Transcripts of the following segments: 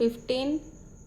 15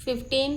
15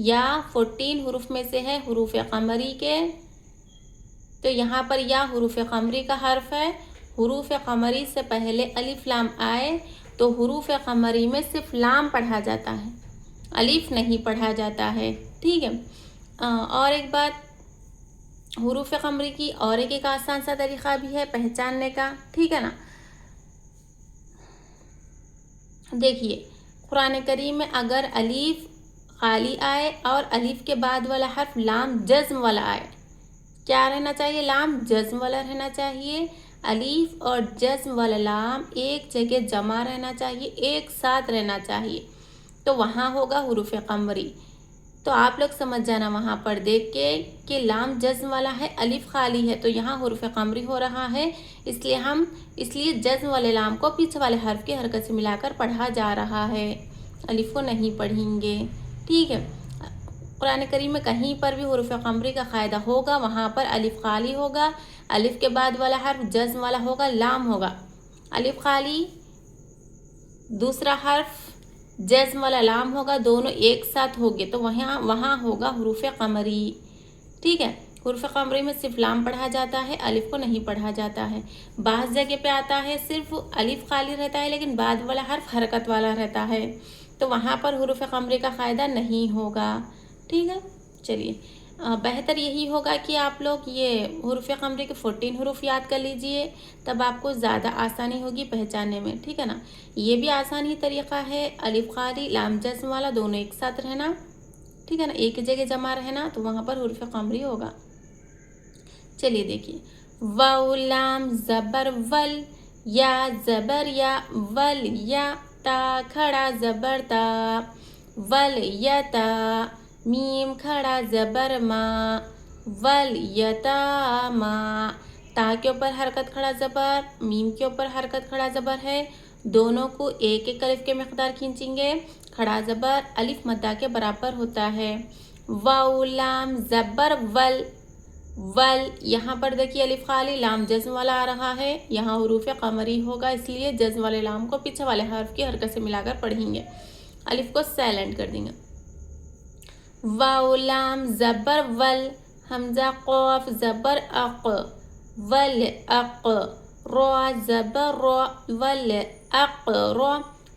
یا 14 حروف میں سے ہے حروف قمری کے، تو یہاں پر یا حروف قمری کا حرف ہے، حروف قمری سے پہلے الف لام آئے تو حروف قمری میں صرف لام پڑھا جاتا ہے، الف نہیں پڑھا جاتا ہے، ٹھیک ہے۔ اور ایک بات، حروف قمری کی اور ایک آسان سا طریقہ بھی ہے پہچاننے کا، ٹھیک ہے نا۔ دیکھیے قرآن کریم میں اگر الف خالی آئے اور الف کے بعد والا حرف لام جزم والا آئے، کیا رہنا چاہیے؟ لام جزم والا رہنا چاہیے۔ الف اور جزم والا لام ایک جگہ جمع رہنا چاہیے، ایک ساتھ رہنا چاہیے، تو وہاں ہوگا حروف قمری۔ تو آپ لوگ سمجھ جانا وہاں پر دیکھ کے کہ لام جزم والا ہے، الف خالی ہے، تو یہاں حروف قمری ہو رہا ہے، اس لیے جزم والے لام کو پیچھے والے حرف کی حرکت سے ملا کر پڑھا جا رہا ہے، الف کو نہیں پڑھیں گے، ٹھیک ہے۔ قرآن کریم میں کہیں پر بھی حروف قمری کا قاعدہ ہوگا، وہاں پر الف خالی ہوگا، الف کے بعد والا حرف جزم والا ہوگا، لام ہوگا، الف خالی دوسرا حرف جزم والا لام ہوگا، دونوں ایک ساتھ ہوگے تو وہاں ہوگا حروف قمری، ٹھیک ہے۔ حروف قمری میں صرف لام پڑھا جاتا ہے، الف کو نہیں پڑھا جاتا ہے۔ بعض جگہ پہ آتا ہے صرف الف خالی رہتا ہے لیکن بعد والا حرف حرکت والا رہتا ہے، تو وہاں پر حروف قمری کا قاعدہ نہیں ہوگا، ٹھیک ہے۔ چلیے بہتر یہی ہوگا کہ آپ لوگ یہ حروف قمری کے 14 حروف یاد کر لیجئے، تب آپ کو زیادہ آسانی ہوگی پہچاننے میں، ٹھیک ہے نا۔ یہ بھی آسان ہی طریقہ ہے، الف خالی لام جزم والا دونوں ایک ساتھ رہنا، ٹھیک ہے نا، ایک جگہ جمع رہنا، تو وہاں پر حروف قمری ہوگا۔ چلیے دیکھیے، واو لام زبر ول، یا زبر یا، ول یا، تا کھڑا زبر تا، ول یتا، میم کھڑا زبر ما، ول یتاما، تا کے اوپر حرکت کھڑا زبر، میم کے اوپر حرکت کھڑا زبر ہے، دونوں کو ایک ایک الف کے مقدار کھینچیں گے، کھڑا زبر الف مدہ کے برابر ہوتا ہے۔ واو لام زبر ول، ول، یہاں پر دیکھیے الف خالی لام جزم والا آ رہا ہے، یہاں حروف قمری ہوگا، اس لیے جزم والے لام کو پیچھے والے حرف کی حرکت سے ملا کر پڑھیں گے، الف کو سائلنٹ کر دیں گے۔ واو لام زبر ول، حمزہ قاف زبر اق، ول اق، رو زبر رو، ول اق رو،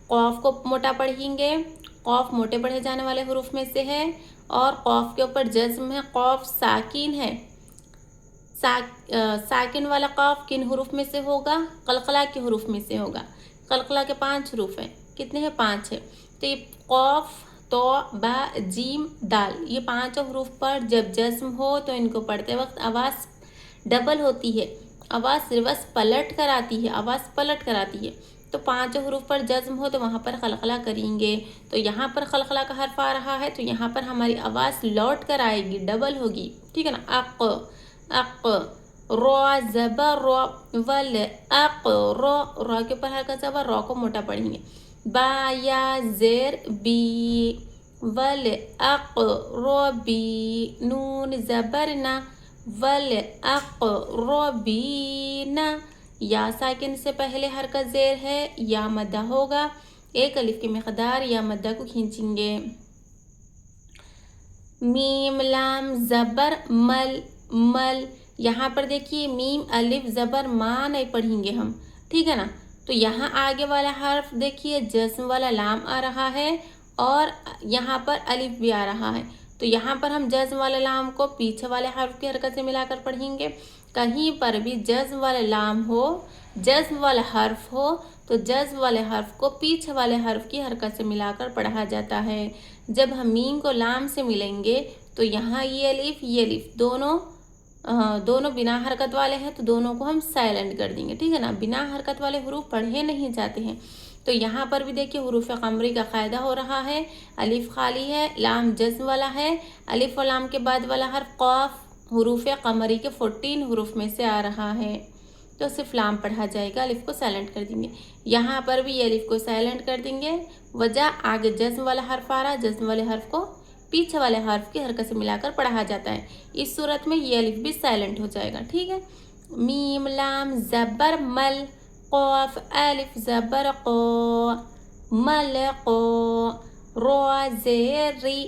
قاف کو موٹا پڑھیں گے، قاف موٹے پڑھے جانے والے حروف میں سے ہے، اور قاف کے اوپر جزم ہے، قاف ساکین ہے، ساکن والا قاف کن حروف میں سے ہوگا؟ قلقلہ کے حروف میں سے ہوگا، قلقلہ کے 5 حروف ہیں، کتنے ہیں؟ 5 ہے، تو یہ قاف، تو، با، جیم، دال، یہ 5 حروف پر جب جزم ہو تو ان کو پڑھتے وقت آواز ڈبل ہوتی ہے، آواز ریورس پلٹ کر آتی ہے، تو 5 حروف پر جزم ہو تو وہاں پر قلقلہ کریں گے، تو یہاں پر قلقلہ کا حرف آ رہا ہے تو یہاں پر ہماری آواز لوٹ کر آئے گی، ڈبل ہوگی، ٹھیک ہے نا۔ اق، اق، رو زبر رو، ول اق رو، رو کے اوپر حرکت زبر، رو کو موٹا پڑھیں گے، با یا زیر بی، ول اق رو بی، نون زبر نا، ول اق رو بی نا، یا ساکن سے پہلے حرکت زیر ہے، یا مدہ ہوگا، ایک الف کی مقدار یا مدہ کو کھینچیں گے۔ میم لام زبر مل، مل، یہاں پر دیکھیے میم الف زبر ما نہیں پڑھیں گے ہم، ٹھیک ہے نا، تو یہاں آگے والا حرف دیکھیے جزم والا لام آ رہا ہے اور یہاں پر الف بھی آ رہا ہے، تو یہاں پر ہم جزم والے لام کو پیچھے والے حرف کی حرکت سے ملا کر پڑھیں گے، کہیں پر بھی جزم والا لام ہو، جزم والا حرف ہو تو جزم والے حرف کو پیچھے والے حرف کی حرکت سے ملا کر پڑھا جاتا ہے۔ جب ہم میم کو لام سے ملیں گے تو یہاں یہ الف دونوں بنا حرکت والے ہیں تو دونوں کو ہم سائلنٹ کر دیں گے، ٹھیک ہے نا، بنا حرکت والے حروف پڑھے نہیں جاتے ہیں، تو یہاں پر بھی دیکھیے حروف قمری کا قاعدہ ہو رہا ہے، الف خالی ہے، لام جزم والا ہے، الف و لام کے بعد والا حرف قاف حروف قمری کے 14 حروف میں سے آ رہا ہے، تو صرف لام پڑھا جائے گا، الف کو سائلنٹ کر دیں گے، یہاں پر بھی یہ الف کو سائلنٹ کر دیں گے، وجہ آگے جزم والا حرف آ رہا ہے، جزم والے حرف کو پیچھے والے حرف کی حرکت سے ملا کر پڑھا جاتا ہے، اس صورت میں یہ الف بھی سائلنٹ ہو جائے گا، ٹھیک ہے۔ میم لام زبر مل، قاف الف زبر قو، مل قو، رو زیر ری،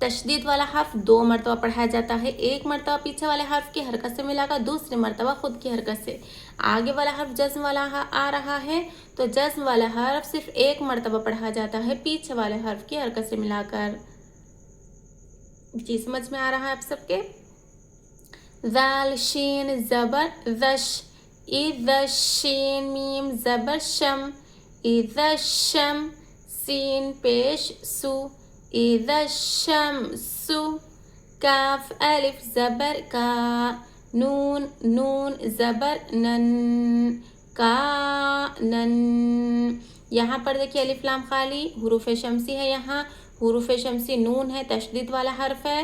تشدید والا حرف 2 مرتبہ پڑھا جاتا ہے، ایک مرتبہ پیچھے والے حرف کی حرکت سے ملا کر، دوسری مرتبہ خود کی حرکت سے۔ آگے والا حرف جزم والا آ رہا ہے تو جزم والا حرف صرف ایک مرتبہ پڑھا جاتا ہے پیچھے والے حرف کی حرکت سے ملا کر۔ جی سمجھ میں آ رہا ہے آپ سب کے؟ ذال شین زبر ذش، اذا شین میم زبر شم، اذا شم سین پیش سو، اذا الشمس، کاف الف زبر کا، نون نون زبر نن، کانن۔ یہاں پر دیکھیے الف لام خالی، حروف شمسی ہے، یہاں حروف شمسی نون ہے، تشدید والا حرف ہے،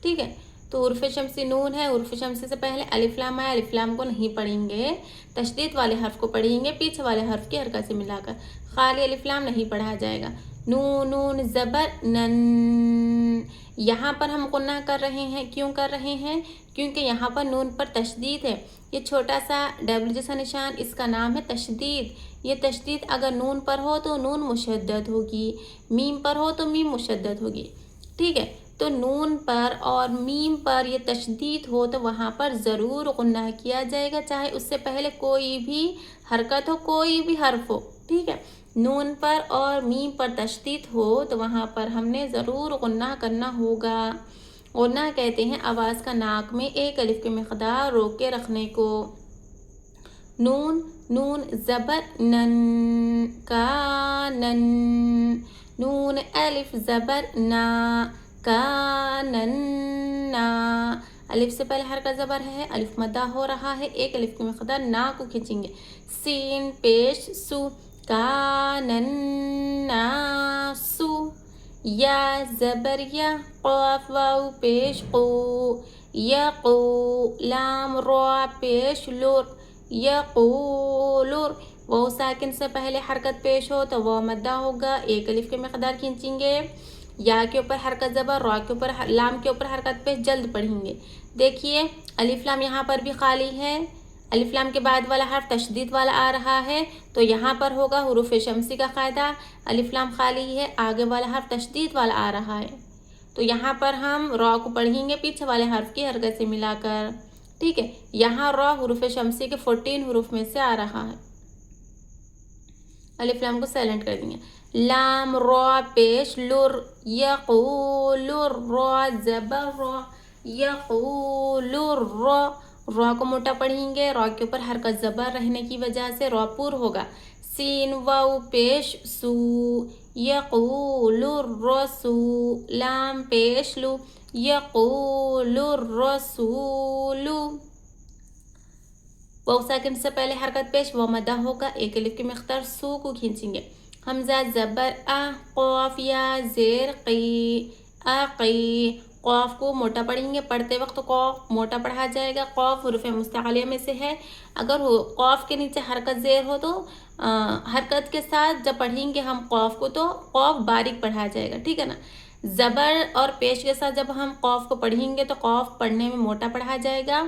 ٹھیک ہے؟ تو حروف شمسی نون ہے، حروف شمسی سے پہلے الف لام ہے، الف لام کو نہیں پڑھیں گے، تشدید والے حرف کو پڑھیں گے پیچھے والے حرف کی حرکت سے ملا کر، خالی الف لام نہیں پڑھا جائے گا۔ نون نون زبر نن، یہاں پر ہم غنہ کر رہے ہیں، کیوں کر رہے ہیں؟ کیونکہ یہاں پر نون پر تشدید ہے، یہ چھوٹا سا ڈبل جیسا نشان، اس کا نام ہے تشدید۔ یہ تشدید اگر نون پر ہو تو نون مشدد ہوگی، میم پر ہو تو میم مشدد ہوگی، ٹھیک ہے؟ تو نون پر اور میم پر یہ تشدید ہو تو وہاں پر ضرور غنہ کیا جائے گا، چاہے اس سے پہلے کوئی بھی حرکت ہو، کوئی بھی حرف ہو، ٹھیک ہے؟ نون پر اور میم پر تشدید ہو تو وہاں پر ہم نے ضرور غنہ کرنا ہوگا۔ غنہ کہتے ہیں آواز کا ناک میں ایک الف کی مقدار روک کے رکھنے کو۔ نون نون زبر نن، کانن، نون الف زبر نا، کانن نا، الف سے پہلے حرکت زبر ہے، الف مدہ ہو رہا ہے، ایک الف کی مقدار نا کو کھینچیں گے، سین پیش سو، کانن ناسو، یا زبر یا، قاف واو پیش قو، یقو، لام را پیش لور، یقولر، واو ساکن سے پہلے حرکت پیش ہو تو واو مدہ ہوگا، ایک الف کی مقدار کھینچیں گے، یا کے اوپر حرکت زبر، را کے اوپر لام کے اوپر حرکت پیش، جلد پڑھیں گے۔ دیکھیے الف لام یہاں پر بھی خالی ہے، الف لام کے بعد والا حرف تشدید والا آ رہا ہے تو یہاں پر ہوگا حروف شمسی کا قاعدہ، الف لام خالی ہے، آگے والا حرف تشدید والا آ رہا ہے تو یہاں پر ہم را کو پڑھیں گے پیچھے والے حرف کی حرکت سے ملا کر، ٹھیک ہے؟ یہاں را حروف شمسی کے 14 حروف میں سے آ رہا ہے، الف لام کو سائلنٹ کر دیں گے۔ لام را پیش لر، یقولر، را زبر را، یقولر، را کو موٹا پڑھیں گے، را کے اوپر حرکت زبر رہنے کی وجہ سے را پور ہوگا، سین واو پیش سو، یقولر رسو، لام پیش لو، یقولر رسولو، واو ساکن سے پہلے حرکت پیش، واو مدہ ہوگا، ایک الف کی مقدار سو کو کھینچیں گے، حمزہ زبر آ، قاف یا زیر قی، اقی، قاف کو موٹا پڑھیں گے، پڑھتے وقت قاف موٹا پڑھا جائے گا، قاف حروف مستعلیہ میں سے ہے، اگر قاف کے نیچے حرکت زیر ہو تو حرکت کے ساتھ جب پڑھیں گے ہم قاف کو تو قاف باریک پڑھا جائے گا، ٹھیک ہے نا؟ زبر اور پیش کے ساتھ جب ہم قاف کو پڑھیں گے تو قاف پڑھنے میں موٹا پڑھا جائے گا،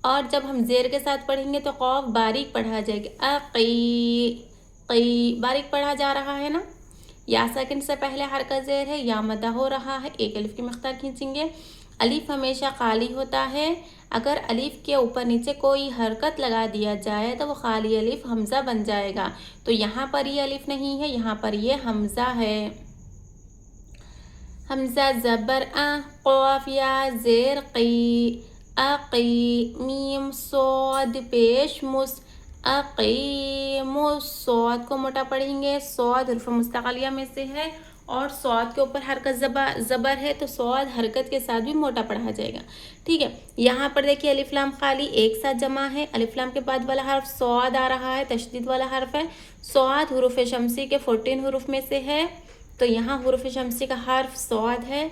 اور جب ہم زیر کے ساتھ پڑھیں گے تو قاف باریک پڑھا جائے گا، اقی، قی، باریک پڑھا جا رہا ہے نا؟ یا ساکن سے پہلے حرکت زیر ہے، یا مدہ ہو رہا ہے، ایک الف کی مقدار کھینچیں گے۔ الف ہمیشہ خالی ہوتا ہے، اگر الف کے اوپر نیچے کوئی حرکت لگا دیا جائے تو وہ خالی الف حمزہ بن جائے گا، تو یہاں پر یہ الف نہیں ہے، یہاں پر یہ حمزہ ہے۔ حمزہ زبر آ، قاف یا زیر قی، اقی، میم صاد پیش مس، اقیم، صاد کو موٹا پڑھیں گے، صاد حروف مستعلیہ میں سے ہے اور صاد کے اوپر حرکت زبر ہے تو صاد حرکت کے ساتھ بھی موٹا پڑھا جائے گا، ٹھیک ہے؟ یہاں پر دیکھیے الف لام خالی ایک ساتھ جمع ہے، الف لام کے بعد والا حرف صاد آ رہا ہے، تشدید والا حرف ہے، صاد حروف شمسی کے 14 حروف میں سے ہے تو یہاں حروف شمسی کا حرف صاد ہے،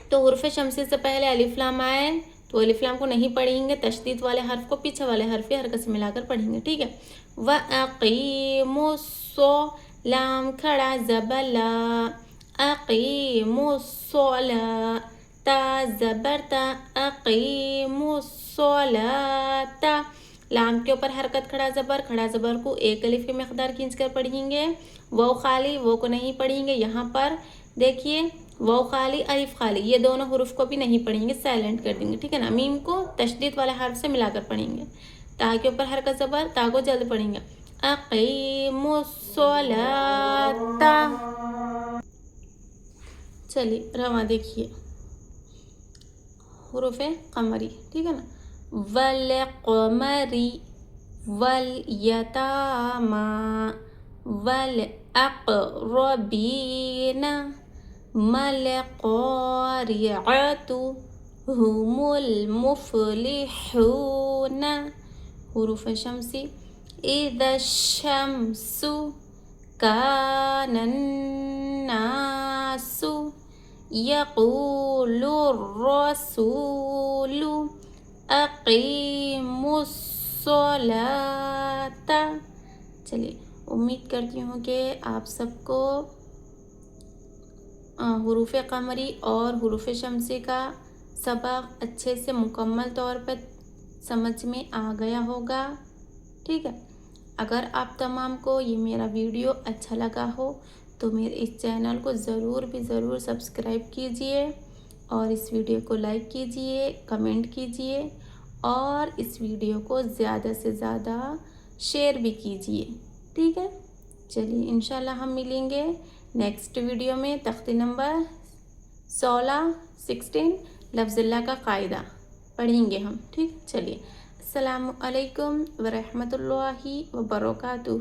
تو حروف شمسی سے پہلے الف لام آئے تو الف لام کو نہیں پڑھیں گے، تشدید والے حرف کو پیچھے والے حرف کی حرکت سے ملا کر پڑھیں گے، ٹھیک ہے؟ وَأَقِيمُوا الصَّلَاةَ، لام کھڑا زبر لا، اقیموا الصَّلَاةَ، تا زبر تا، اقیموا الصَّلَاةَ، لام کے اوپر حرکت کھڑا زبر کو ایک الف کی مقدار کھینچ کر پڑھیں گے. وہ خالی وہ کو نہیں پڑھیں گے. یہاں پر دیکھیے وہ خالی الف خالی یہ دونوں حروف کو بھی نہیں پڑھیں گے, سائلنٹ کر دیں گے, ٹھیک ہے نا. میم کو تشدید والے حرف سے ملا کر پڑھیں گے. تا کے اوپر حرکت زبر, تا کو جلد پڑھیں گے. اقیموا الصلاۃ. چلیے رواں دیکھیے حروف قمری, ٹھیک ہے نا. والقمری والیتاما والاقربین مالقارعۃ هم المفلحون. حروف شمسی اذا الشمس كان الناس يقول الرسول اقیموا الصلاۃ. چلیے امید کرتی ہوں کہ آپ سب کو حروف قمری اور حروف شمسی کا سبق اچھے سے مکمل طور پر سمجھ میں آ گیا ہوگا, ٹھیک ہے. اگر آپ تمام کو یہ میرا ویڈیو اچھا لگا ہو تو میرے اس چینل کو ضرور سبسکرائب کیجئے اور اس ویڈیو کو لائک کیجئے, کمنٹ کیجئے اور اس ویڈیو کو زیادہ سے زیادہ شیئر بھی کیجئے, ٹھیک ہے. چلیے انشاءاللہ ہم ملیں گے نیکسٹ ویڈیو میں. تختی نمبر 16 لفظ اللہ کا قاعدہ پڑھیں گے ہم, ٹھیک. چلیے السلام علیکم ورحمۃ اللہ وبرکاتہ.